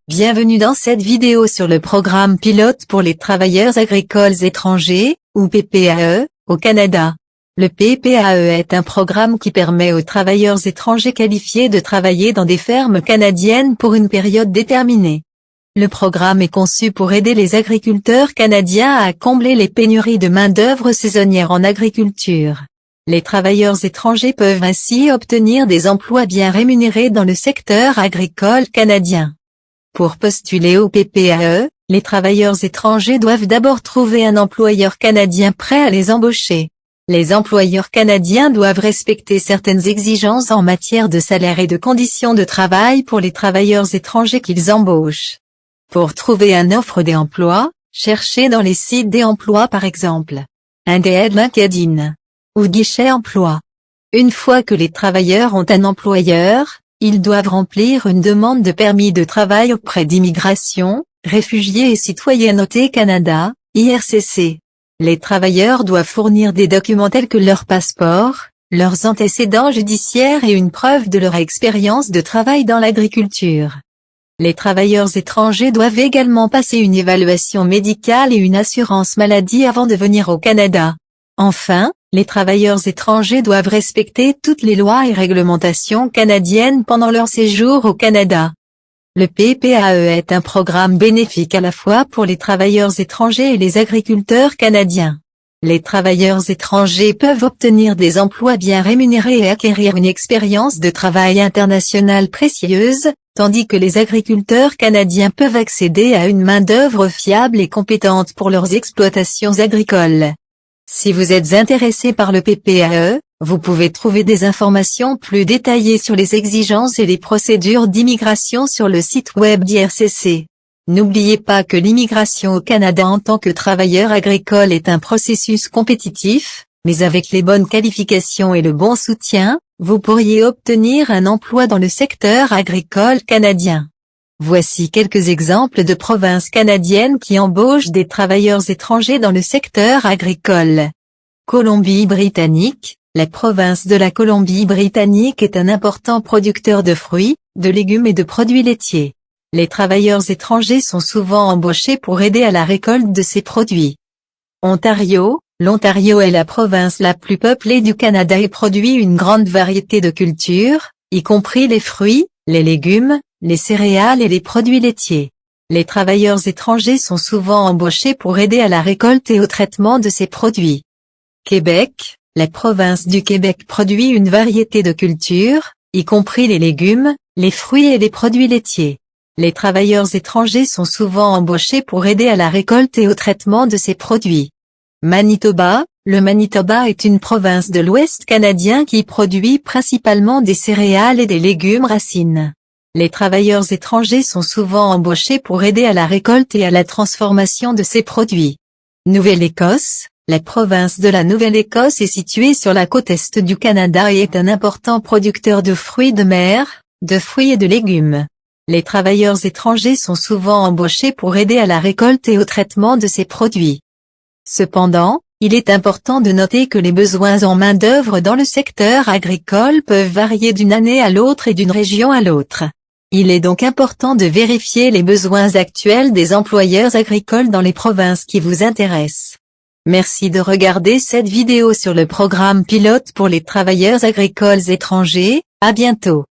Bienvenue dans cette vidéo sur le programme pilote pour les travailleurs agricoles étrangers, ou PPAE, au Canada. Le PPAE est un programme qui permet aux travailleurs étrangers qualifiés de travailler dans des fermes canadiennes pour une période déterminée. Le programme est conçu pour aider les agriculteurs canadiens à combler les pénuries de main-d'œuvre saisonnière en agriculture. Les travailleurs étrangers peuvent ainsi obtenir des emplois bien rémunérés dans le secteur agricole canadien. Pour postuler au PPAE, les travailleurs étrangers doivent d'abord trouver un employeur canadien prêt à les embaucher. Les employeurs canadiens doivent respecter certaines exigences en matière de salaire et de conditions de travail pour les travailleurs étrangers qu'ils embauchent. Pour trouver une offre d'emploi, cherchez dans les sites d'emploi par exemple, Indeed, LinkedIn ou Guichet Emploi. Une fois que les travailleurs ont un employeur, ils doivent remplir une demande de permis de travail auprès d'Immigration, Réfugiés et Citoyenneté Canada, IRCC. Les travailleurs doivent fournir des documents tels que leur passeport, leurs antécédents judiciaires et une preuve de leur expérience de travail dans l'agriculture. Les travailleurs étrangers doivent également passer une évaluation médicale et une assurance maladie avant de venir au Canada. Enfin, les travailleurs étrangers doivent respecter toutes les lois et réglementations canadiennes pendant leur séjour au Canada. Le PPAE est un programme bénéfique à la fois pour les travailleurs étrangers et les agriculteurs canadiens. Les travailleurs étrangers peuvent obtenir des emplois bien rémunérés et acquérir une expérience de travail internationale précieuse, tandis que les agriculteurs canadiens peuvent accéder à une main-d'œuvre fiable et compétente pour leurs exploitations agricoles. Si vous êtes intéressé par le PPAE, vous pouvez trouver des informations plus détaillées sur les exigences et les procédures d'immigration sur le site web d'IRCC. N'oubliez pas que l'immigration au Canada en tant que travailleur agricole est un processus compétitif, mais avec les bonnes qualifications et le bon soutien, vous pourriez obtenir un emploi dans le secteur agricole canadien. Voici quelques exemples de provinces canadiennes qui embauchent des travailleurs étrangers dans le secteur agricole. Colombie-Britannique. La province de la Colombie-Britannique est un important producteur de fruits, de légumes et de produits laitiers. Les travailleurs étrangers sont souvent embauchés pour aider à la récolte de ces produits. Ontario. L'Ontario est la province la plus peuplée du Canada et produit une grande variété de cultures, y compris les fruits, les légumes, les céréales et les produits laitiers. Les travailleurs étrangers sont souvent embauchés pour aider à la récolte et au traitement de ces produits. Québec. La province du Québec produit une variété de cultures, y compris les légumes, les fruits et les produits laitiers. Les travailleurs étrangers sont souvent embauchés pour aider à la récolte et au traitement de ces produits. Manitoba. Le Manitoba est une province de l'Ouest canadien qui produit principalement des céréales et des légumes racines. Les travailleurs étrangers sont souvent embauchés pour aider à la récolte et à la transformation de ces produits. Nouvelle-Écosse. La province de la Nouvelle-Écosse est située sur la côte est du Canada et est un important producteur de fruits de mer, de fruits et de légumes. Les travailleurs étrangers sont souvent embauchés pour aider à la récolte et au traitement de ces produits. Cependant, il est important de noter que les besoins en main-d'œuvre dans le secteur agricole peuvent varier d'une année à l'autre et d'une région à l'autre. Il est donc important de vérifier les besoins actuels des employeurs agricoles dans les provinces qui vous intéressent. Merci de regarder cette vidéo sur le programme pilote pour les travailleurs agricoles étrangers. À bientôt.